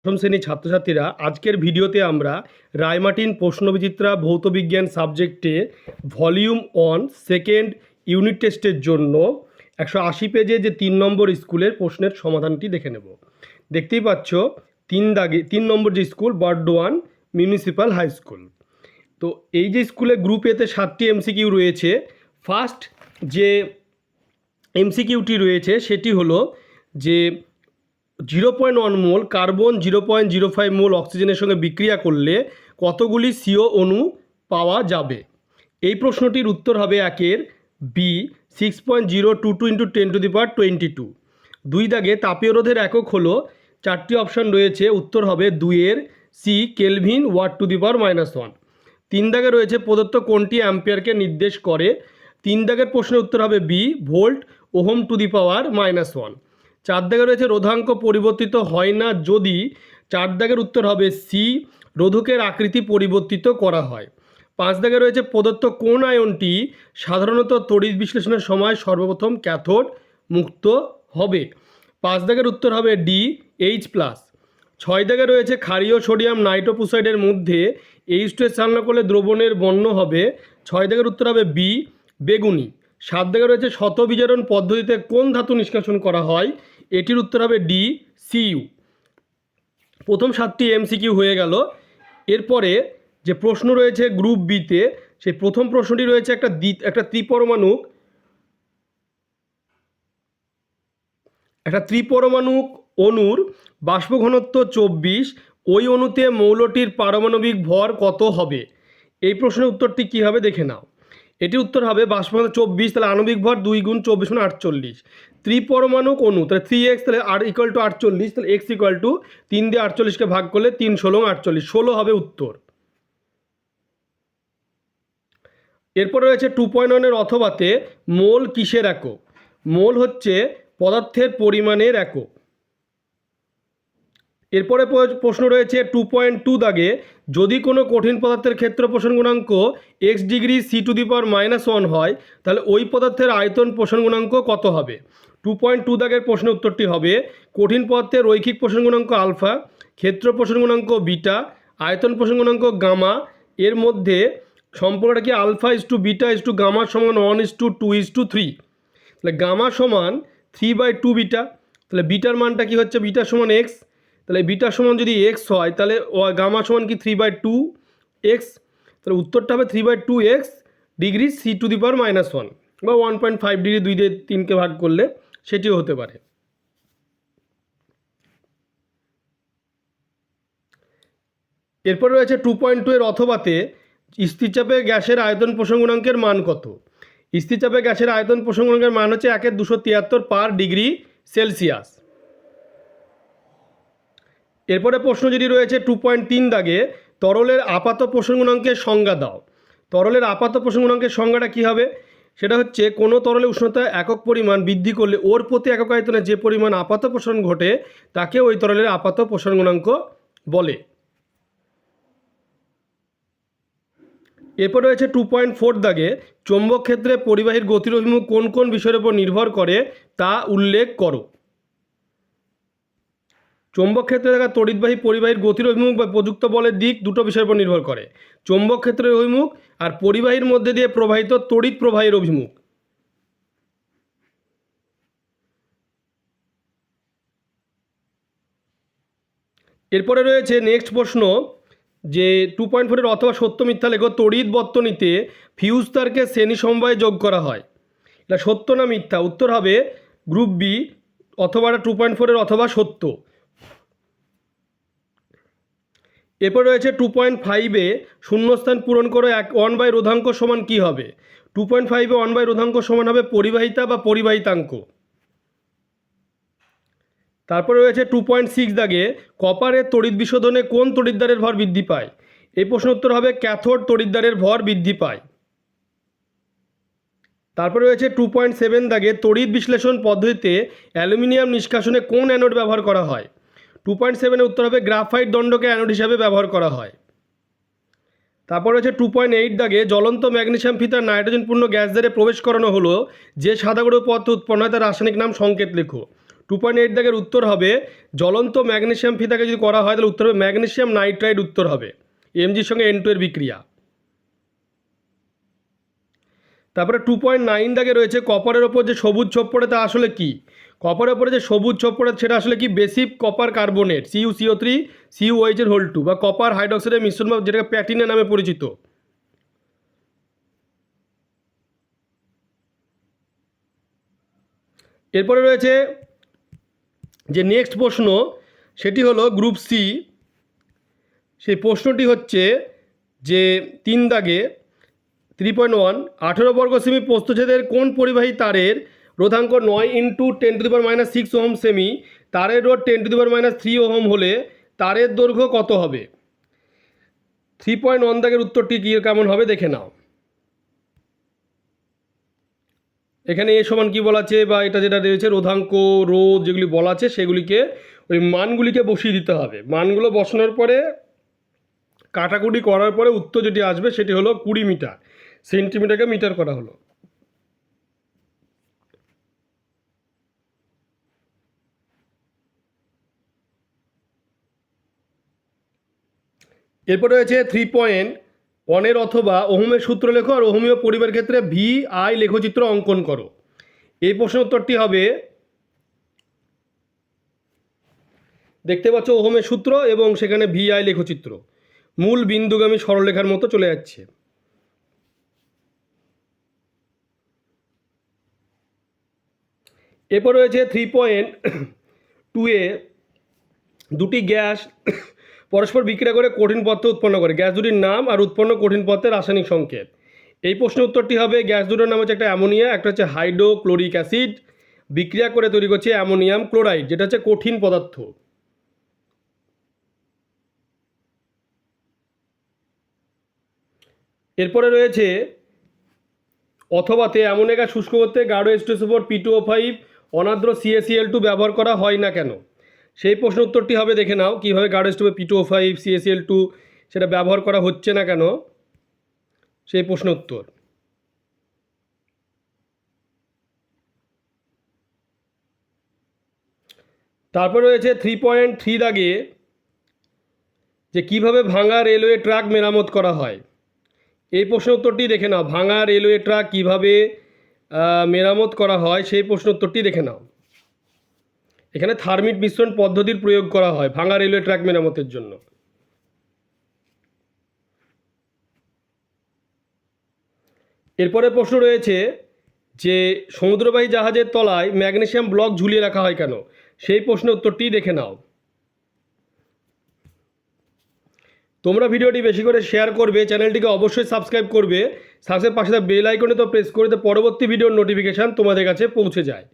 প্রথম শ্রেণীর ছাত্রছাত্রীরা, আজকের ভিডিওতে আমরা রায়মার্টিন প্রশ্নবিচিত্রা ভৌতবিজ্ঞান সাবজেক্টে ভলিউম 1 সেকেন্ড ইউনিট টেস্টের জন্য 180 পেজে যে 3 নম্বর স্কুলের প্রশ্নের সমাধানটি দেখে নেব। দেখতেই পাচ্ছ 3 নম্বর যে school Bardhaman municipal high school. তো এই যে স্কুলে গ্রুপ এতে 7টি এমসিকিউ রয়েছে। ফার্স্ট যে এমসিকিউটি রয়েছে সেটি হলো যে 0.1 মোল কার্বন 0.05 মোল অক্সিজেনের সঙ্গে বিক্রিয়া করলে কতগুলি সিও অণু পাওয়া যাবে। এই প্রশ্নটির উত্তর হবে একের বি 6.022 ইন্টু 10⁻22। 2 দাগে তাপীয় রোধের একক হলো, 4টি অপশান রয়েছে, উত্তর হবে 2-এর C kelvin watt to the power -1। 3 দাগে রয়েছে প্রদত্ত কোনটি অ্যাম্পিয়ারকে নির্দেশ করে। 3 দাগের প্রশ্নের উত্তর হবে B volt ohm to the power -1। 4 দাগে রয়েছে রোধাঙ্ক পরিবর্তিত হয় না যদি। 4 দাগের উত্তর হবে সি রোধকের আকৃতি পরিবর্তিত করা হয়। 5 দাগে রয়েছে প্রদত্ত কোন আয়নটি সাধারণত তড়িৎ বিশ্লেষণের সময় সর্বপ্রথম ক্যাথোড মুক্ত হবে। 5 দাগের উত্তর হবে ডি H+। 6 দাগে রয়েছে ক্ষারীয় সোডিয়াম নাইট্রোপুসাইডের মধ্যে H2 চালনা করলে দ্রবণের বর্ণ হবে। 6 দাগের উত্তর হবে বি বেগুনি। 7 দাগে রয়েছে শতবিজারণ পদ্ধতিতে কোন ধাতু নিষ্কাশন করা হয়। এটির উত্তর হবে ডি সিইউ। প্রথম 7টি এমসিকিউ হয়ে গেল। এরপরে যে প্রশ্ন রয়েছে গ্রুপ বিতে, সেই প্রথম প্রশ্নটি রয়েছে একটা ত্রিপরমাণুক অণুর বাষ্প ঘনত্ব 24, ওই অণুতে মৌলটির পারমাণবিক ভর কত হবে। এই প্রশ্নের উত্তরটি কী হবে দেখে নাও। এটির উত্তর হবে বাষ্প ঘনত্ব 24, তাহলে আণবিক ভর 2 গুণ 24 মানে 48। ত্রিপরমাণুক অণু তাহলে 3x, তাহলে আর ইকুয়াল টু 48, তাহলে x ইকুয়াল টু 3 দিয়ে 48কে ভাগ করলে 3 ষোলো 48, 16 হবে উত্তর। এরপরে রয়েছে 2.1-এর অথবাতে মোল কিসের একক। মোল হচ্ছে পদার্থের পরিমাণের একক। এরপরে প্রশ্ন রয়েছে 2.2 দাগে, যদি কোনো কঠিন পদার্থের ক্ষেত্র পোষণ গুণাঙ্ক x degree c to the power -1 হয়, তাহলে ওই পদার্থের আয়তন পোষণ গুণাঙ্ক কত হবে। 2.2 দাগের প্রশ্নের উত্তরটি হবে কঠিন পদার্থের রৈখিক পোষণ গুণাঙ্ক আলফা, ক্ষেত্র পোষণ গুণাঙ্ক বিটা, আয়তন পোষণ গুণাঙ্ক গামা। এর মধ্যে সম্পর্কটা কি alpha is to beta is to gamma সমান 1:2:3। তাহলে গামা সমান 3/2 বিটা, তাহলে বিটার মানটা কি হচ্ছে, বিটা সমান এক্স, তাহলে বিটা সমান যদি এক্স হয় তাহলে গামা সমান কি 3/2x, তাহলে উত্তরটা হবে 3/2x degree C to the power -1 বা 1.5 ডিগ্রি 2 দিয়ে 3কে ভাগ করলে সেটিও হতে পারে। এরপর রয়েছে 2.2-এর অথবাতে স্থিরচাপে গ্যাসের আয়তন পোষণ গুণাঙ্কের মান কত। স্থিরচাপে গ্যাসের আয়তন পোষণ গুণাঙ্কের মান হচ্ছে 1/273 পার ডিগ্রি সেলসিয়াস। এরপরে প্রশ্ন যেটি রয়েছে 2.3 দাগে, তরলের আপাত পোষণ গুণাঙ্কের সংজ্ঞা দাও। তরলের আপাত পোষণ গুণাঙ্কের সংজ্ঞাটা কী হবে, সেটা হচ্ছে কোনো তরলের উষ্ণতা একক পরিমাণ বৃদ্ধি করলে ওর প্রতি একক আয়তনে যে পরিমাণ আপাত প্রসারণ ঘটে তাকে ওই তরলের আপাত প্রসারণ গুণাঙ্ক বলে। এরপর রয়েছে 2.4 দাগে, চৌম্বক ক্ষেত্রে পরিবাহীর গতির অভিমুখ কোন কোন বিষয়ের উপর নির্ভর করে তা উল্লেখ করো। চৌম্বক ক্ষেত্রে দেখা তড়িৎবাহী পরিবাহীর গতির অভিমুখ বা প্রযুক্ত বলের দিক দুটো বিষয়ের উপর নির্ভর করে, চৌম্বক ক্ষেত্রের অভিমুখ আর পরিবাহীর মধ্যে দিয়ে প্রবাহিত তড়িৎ প্রবাহের অভিমুখ। এরপরে রয়েছে নেক্সট প্রশ্ন যে 2.4-এর অথবা সত্য মিথ্যা লেখো। তড়িৎ বর্তনীতে ফিউজ তারকে শ্রেণী সমবায়ে যোগ করা হয়, এটা সত্য না মিথ্যা। উত্তর হবে গ্রুপ বি, অথবা 2.4-এর অথবা সত্য। এরপর রয়েছে 2.5-এ শূন্যস্থান পূরণ করে 1/, রোধাঙ্ক সমান কী হবে। 2.5-এ 1/, রোধাঙ্ক সমান হবে পরিবাহিতা বা পরিবাহিতাঙ্ক। তারপরে রয়েছে 2.6 দাগে, কপারের তড়িৎ বিশোধনে কোন তড়িৎদ্বারের ভর বৃদ্ধি পায়। এই প্রশ্ন উত্তর হবে ক্যাথোড তড়িৎদ্বারের ভর বৃদ্ধি পায়। তারপরে রয়েছে 2.7 দাগে, তড়িৎ বিশ্লেষণ পদ্ধতিতে অ্যালুমিনিয়াম নিষ্কাশনে কোন অ্যানোড ব্যবহার করা হয়। 2.7-এর উত্তর হবে গ্রাফাইট দণ্ডকে অ্যানোড হিসাবে ব্যবহার করা হয়। তারপর রয়েছে 2.8 দাগে, জ্বলন্ত ম্যাগনেসিয়াম ফিতার নাইট্রোজেনপূর্ণ গ্যাস দ্বারে প্রবেশ করানো হলো যে সাদা গুঁড়ো পদার্থ উৎপন্ন হয় তার রাসায়নিক নাম সংকেত লেখো। 2.8 দাগের উত্তর হবে জ্বলন্ত ম্যাগনেসিয়াম ফিতাকে যদি করা হয় তাহলে উত্তর হবে ম্যাগনেসিয়াম নাইট্রাইড উত্তর হবে, Mgর সঙ্গে N2 এর বিক্রিয়া। তারপরে 2.9 দাগে রয়েছে কপারের ওপর যে সবুজ ছোপ পড়ে তা আসলে কি? কপারের ওপরে যে সবুজ ছোপ পড়ে সেটা আসলে কি? Basic copper carbonate CuCO3 CuOH এর হোল 2 বা কপার হাইড্রক্সাইডের মিশ্রণ, বা যেটাকে প্যাটিনা নামে পরিচিত। এরপরে রয়েছে যে নেক্সট প্রশ্ন, সেটি হলো গ্রুপ সি। সেই প্রশ্নটি হচ্ছে যে 3 দাগে 3.1 18 বর্গ সেমি প্রস্থচ্ছেদের কোন পরিবাহী তারের রোধাঙ্ক 9 × 10⁻⁶ ওহম সেমি, তারের রোধ 10⁻³ ওহম হলে তারের দৈর্ঘ্য কত হবে? 3.1 দাগের উত্তরটি কী কেমন হবে দেখে নাও। এখানে এ সমান কী বলা আছে, বা এটা যেটা রয়েছে রোধাঙ্ক রোধ যেগুলি বলা আছে সেগুলিকে ওই মানগুলিকে বসিয়ে দিতে হবে। মানগুলো বসানোর পরে কাটাকুটি করার পরে উত্তর যেটি আসবে সেটি হলো 20 মিটার, সেন্টিমিটারকে মিটার করা হলো। এরপর রয়েছে 3.1 অথবা ওহমের সূত্র লেখো আর ওহমীয় পরিবার ক্ষেত্রে VI লেখচিত্র অঙ্কন করো। এই প্রশ্নের উত্তরটি হবে, দেখতে পাচ্ছ ওহমের সূত্র এবং সেখানে VI লেখচিত্র, মূল বিন্দুগামী সরলরেখার মতো চলে যাচ্ছে। এরপর রয়েছে 3.2 দুটি গ্যাস পরস্পর বিক্রিয়া করে কঠিন পদার্থ উৎপন্ন করে, গ্যাস দুটির নাম আর উৎপন্ন কঠিন পদার্থের রাসায়নিক সংকেত। এই প্রশ্নের উত্তরটি হবে গ্যাস দুটোর নাম হচ্ছে একটা অ্যামোনিয়া, একটা হচ্ছে হাইড্রোক্লোরিক অ্যাসিড, বিক্রিয়া করে তৈরি করছে অ্যামোনিয়াম ক্লোরাইড, যেটা হচ্ছে কঠিন পদার্থ। এরপরে রয়েছে অথবাতে অ্যামোনিয়া গ্যাস শুষ্ক করতে গাঢ় H2SO4 P2O5 অনার্দ্র CaCl2 ব্যবহার করা হয় না কেন? সেই প্রশ্ন উত্তরটি হবে, দেখে নাও কীভাবে গাঢ় H2SO4 P2O5 CaCl2 সেটা ব্যবহার করা হচ্ছে না কেন, সেই প্রশ্ন উত্তর। তারপর রয়েছে 3.3 দাগে যে কিভাবে ভাঙা রেলওয়ে ট্র্যাক মেরামত করা হয়। এই প্রশ্ন উত্তরটি দেখে নাও, ভাঙা রেলওয়ে ট্র্যাক কীভাবে মেরামত করা হয় সেই প্রশ্ন উত্তরটি দেখে নাও। এখানে থার্মিট মিশ্রণ পদ্ধতির প্রয়োগ করা হয় ভাঙা রেলওয়ে ট্র্যাক মেরামতের জন্য। এরপরে প্রশ্ন রয়েছে যে সমুদ্রবাহী জাহাজের তলায় ম্যাগনেসিয়াম ব্লক ঝুলিয়ে রাখা হয় কেন, সেই প্রশ্নের উত্তরটি দেখে নাও। তোমরা ভিডিওটি বেশি করে শেয়ার করবে, চ্যানেলটিকে অবশ্যই সাবস্ক্রাইব করবে, সাবস্ক্রাইব পাশে বেল আইকনে তো প্রেস করে পরবর্তী ভিডিওর নোটিফিকেশান তোমাদের কাছে পৌঁছে যায়।